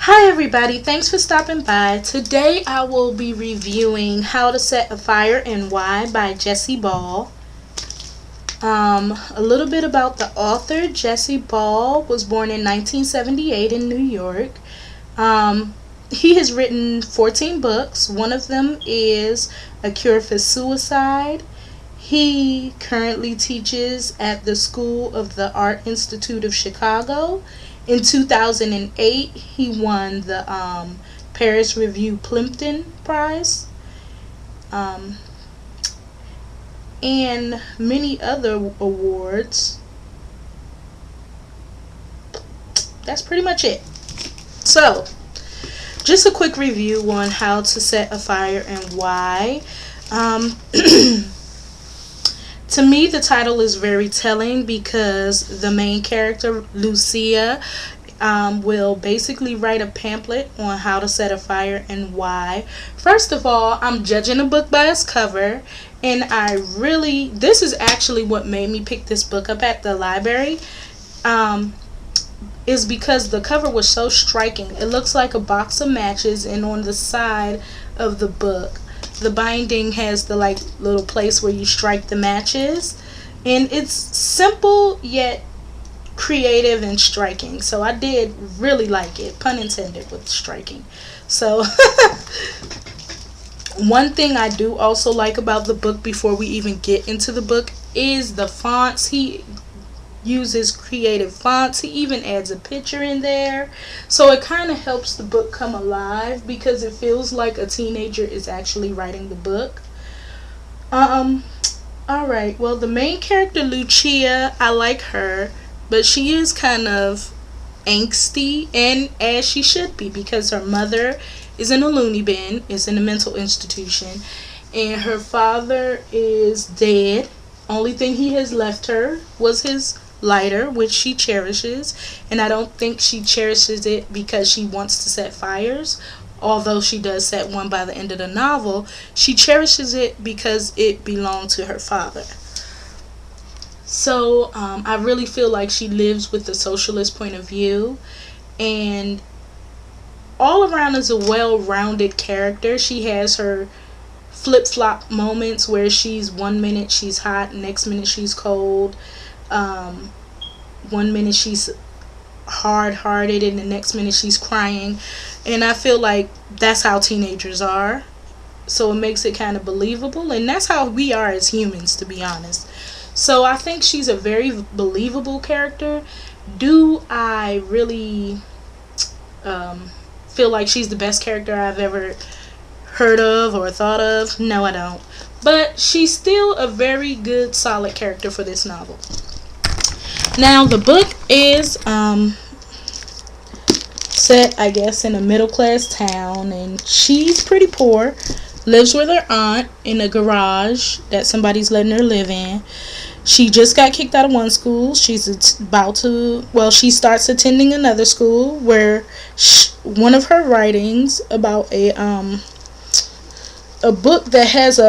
Hi everybody, thanks for stopping by. Today I will be reviewing How to Set a Fire and Why by Jessie Ball. A little bit about the author. Jessie Ball was born in 1978 in New York. He has written 14 books. One of them is A Cure for Suicide. He currently teaches at the School of the Art Institute of Chicago. In 2008, he won the Paris Review Plimpton Prize, um, and many other awards. That's pretty much it. So, just a quick review on how to set a fire and why. To me, the title is very telling because the main character, Lucia, will basically write a pamphlet on how to set a fire and why. First of all, I'm judging a book by its cover, and this is actually what made me pick this book up at the library, is because the cover was so striking. It looks like a box of matches, and on the side of the book, the binding has the little place where you strike the matches, and it's simple yet creative and striking. So I did really like it, pun intended with striking. So one thing I do also like about the book before we even get into the book is the fonts. He uses creative fonts. He even adds a picture in there, so it kind of helps the book come alive because it feels like a teenager is actually writing the book. Alright, well, the main character, Lucia, I like her, but she is kind of angsty, and as she should be, because her mother is in a loony bin, is in a mental institution, and her father is dead. Only thing he has left her was his lighter, which she cherishes, and I don't think she cherishes it because she wants to set fires, although she does set one by the end of the novel. She cherishes it because it belonged to her father. So I really feel like she lives with the socialist point of view, and all around is a well-rounded character. She has her flip-flop moments where she's 1 minute she's hot, next minute she's cold. 1 minute she's hard-hearted, and the next minute she's crying, and I feel like that's how teenagers are. So it makes it kind of believable, and that's how we are as humans, to be honest. So I think she's a very believable character. Do I really feel like she's the best character I've ever heard of or thought of? No, I don't. But she's still a very good, solid character for this novel. Now, the book is set, I guess, in a middle-class town, and she's pretty poor, lives with her aunt in a garage that somebody's letting her live in. She just got kicked out of one school. She starts attending another school where one of her writings about a book that has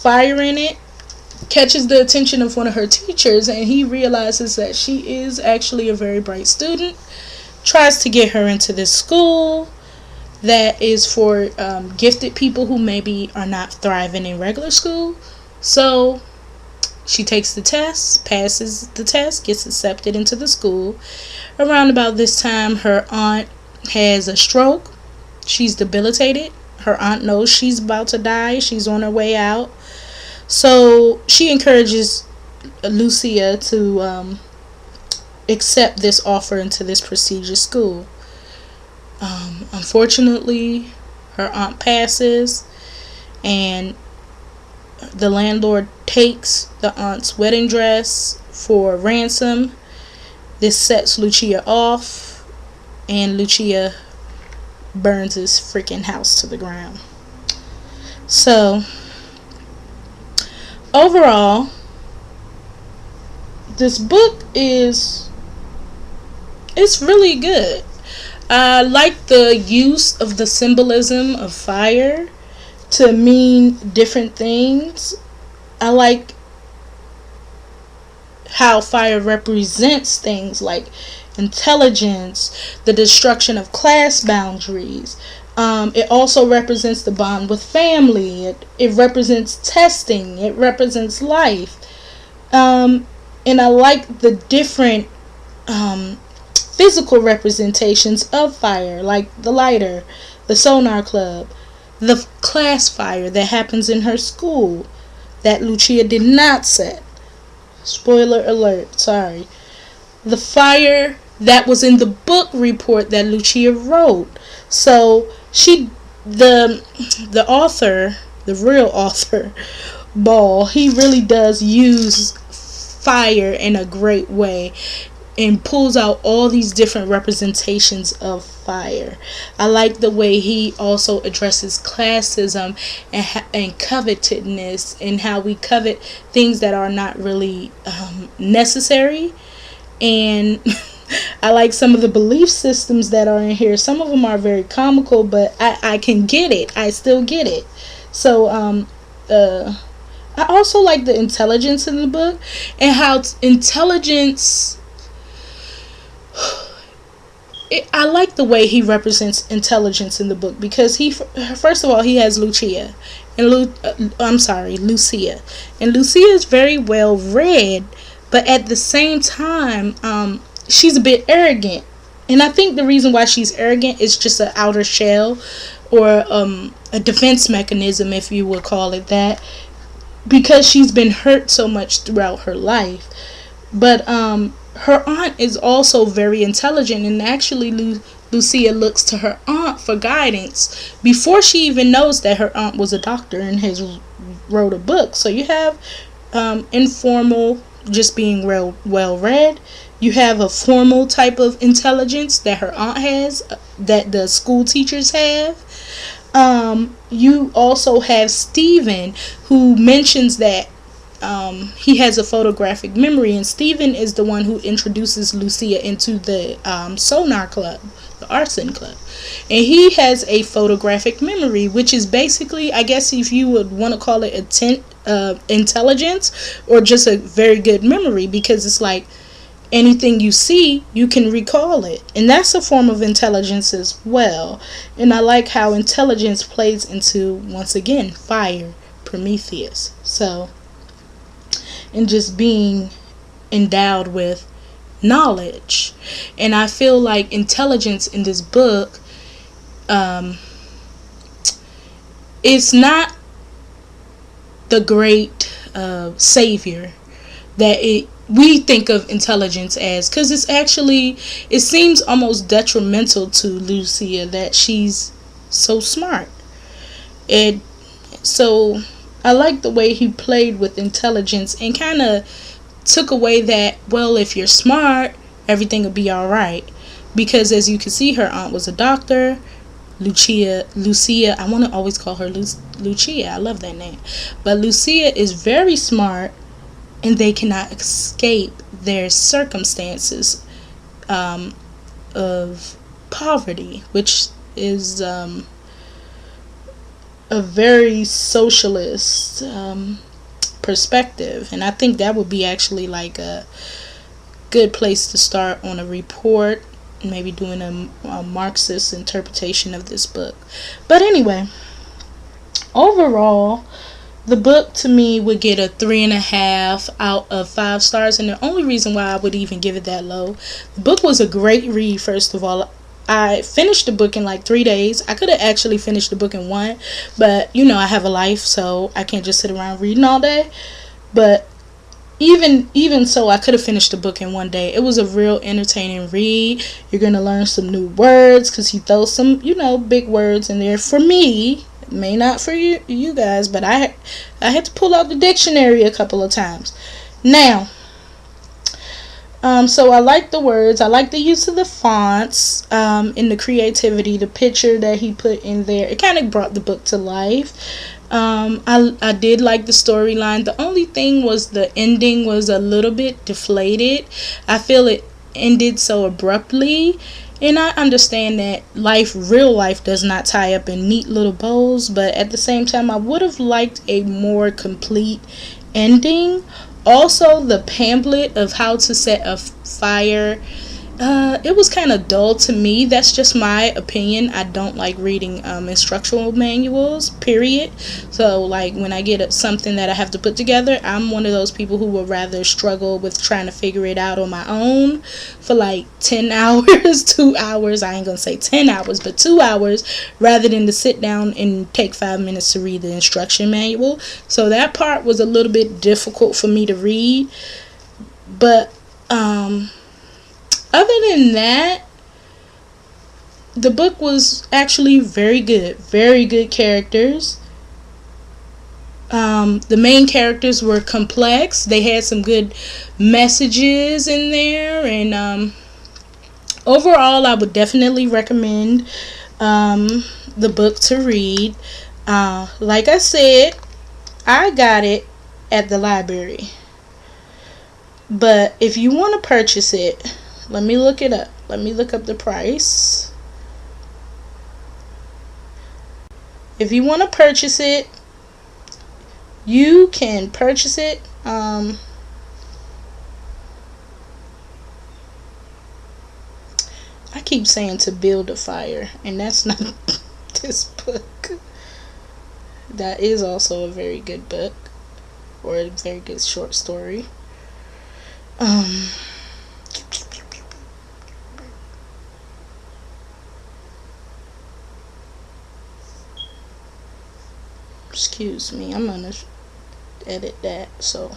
fire in it catches the attention of one of her teachers, and he realizes that she is actually a very bright student, tries to get her into this school that is for gifted people who maybe are not thriving in regular school. So she takes the test, passes the test, gets accepted into the school. Around about this time, her aunt has a stroke. She's debilitated. Her aunt knows she's about to die. She's on her way out. So she encourages Lucia to accept this offer into this prestigious school. Unfortunately, her aunt passes, and the landlord takes the aunt's wedding dress for ransom. This sets Lucia off, and Lucia burns his freaking house to the ground. So overall, this book it's really good. I like the use of the symbolism of fire to mean different things. I like how fire represents things like intelligence, the destruction of class boundaries. It also represents the bond with family. It represents testing. It represents life. And I like the different physical representations of fire, like the lighter, the sonar club, the class fire that happens in her school that Lucia did not set. Spoiler alert, sorry. The fire that was in the book report that Lucia wrote. So the author, the real author, Ball, he really does use fire in a great way and pulls out all these different representations of fire. I like the way he also addresses classism and covetedness, and how we covet things that are not really necessary. And I like some of the belief systems that are in here. Some of them are very comical, but I can get it. I still get it. So I also like the intelligence in the book, and how intelligence, I like the way he represents intelligence in the book, because first of all, he has Lucia and Lucia, and Lucia is very well read, but at the same time, she's a bit arrogant, and I think the reason why she's arrogant is just an outer shell, or a defense mechanism, if you would call it that, because she's been hurt so much throughout her life. But her aunt is also very intelligent, and actually Lucia looks to her aunt for guidance before she even knows that her aunt was a doctor and has wrote a book. So you have informal, just being well read. You have a formal type of intelligence that her aunt has, that the school teachers have. You also have Stephen, who mentions that he has a photographic memory, and Stephen is the one who introduces Lucia into the Sonar Club, the Arson Club, and he has a photographic memory, which is basically, I guess if you would want to call it intelligence, or just a very good memory, because it's like anything you see, you can recall it, and that's a form of intelligence as well. And I like how intelligence plays into, once again, fire, Prometheus. So, and just being endowed with knowledge. And I feel like intelligence in this book, it's not the great savior that we think of intelligence as, because it seems almost detrimental to Lucia that she's so smart. And so I like the way he played with intelligence and kind of took away that, well, if you're smart, everything will be alright. Because as you can see, her aunt was a doctor. Lucia, I want to always call her Lucia. I love that name. But Lucia is very smart, and they cannot escape their circumstances of poverty, which is a very socialist perspective. And I think that would be actually like a good place to start on a report, maybe doing a Marxist interpretation of this book. But anyway, overall, the book to me would get a 3.5 out of 5 stars. And the only reason why I would even give it that low, the book was a great read. First of all, I finished the book in like 3 days. I could have actually finished the book in 1, but I have a life, so I can't just sit around reading all day. But even so, I could have finished the book in 1 day. It was a real entertaining read. You're gonna learn some new words, because he throws some big words in there. For me, may not for you guys, but I had to pull out the dictionary a couple of times. Now, so I like the words. I like the use of the fonts, and the creativity, the picture that he put in there. It kind of brought the book to life. I did like the storyline. The only thing was the ending was a little bit deflated. I feel it ended so abruptly. And I understand that real life does not tie up in neat little bows, but at the same time, I would have liked a more complete ending. Also, the pamphlet of how to set a fire It was kind of dull to me. That's just my opinion. I don't like reading instructional manuals, period. So, like, when I get something that I have to put together, I'm one of those people who would rather struggle with trying to figure it out on my own for like 10 hours, 2 hours. I ain't gonna say 10 hours, but 2 hours, rather than to sit down and take 5 minutes to read the instruction manual. So, that part was a little bit difficult for me to read. But, other than that, the book was actually very good. Very good characters. The main characters were complex. They had some good messages in there. And overall, I would definitely recommend the book to read. Like I said, I got it at the library. But if you want to purchase it, let me look it up. Let me look up the price. If you want to purchase it, you can purchase it. I keep saying To Build a Fire, and that's not this book. That is also a very good book, or a very good short story. Excuse me, I'm gonna edit that. So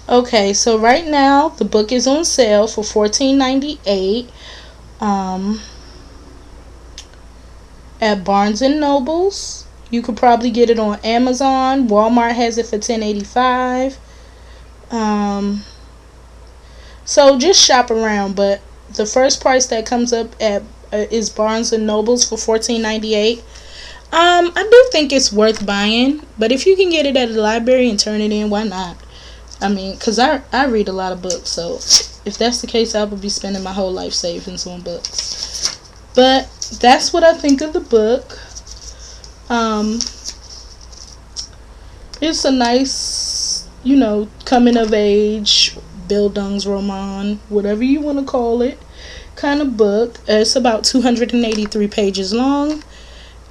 okay, so right now the book is on sale for $14.98 at Barnes and Nobles. You could probably get it on Amazon. Walmart has it for $10.85. So just shop around, but the first price that comes up at is Barnes and Nobles for $14.98. I do think it's worth buying, but if you can get it at the library and turn it in, why not? I mean, because I read a lot of books, so if that's the case, I would be spending my whole life savings on books. But that's what I think of the book. It's a nice, coming of age, Bildungsroman, whatever you want to call it, kind of book. It's about 283 pages long.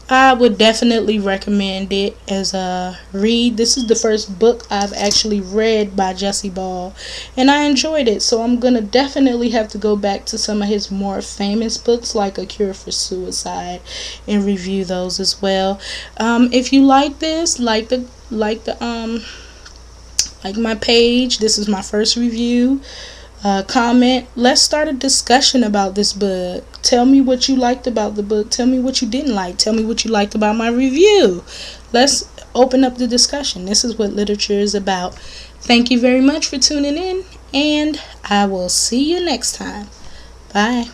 I would definitely recommend it as a read. This is the first book I've actually read by Jesse Ball, and I enjoyed it. So I'm going to definitely have to go back to some of his more famous books, like A Cure for Suicide, and review those as well. If you like this, like my page, this is my first review. Comment. Let's start a discussion about this book. Tell me what you liked about the book. Tell me what you didn't like. Tell me what you liked about my review. Let's open up the discussion. This is what literature is about. Thank you very much for tuning in, and I will see you next time. Bye.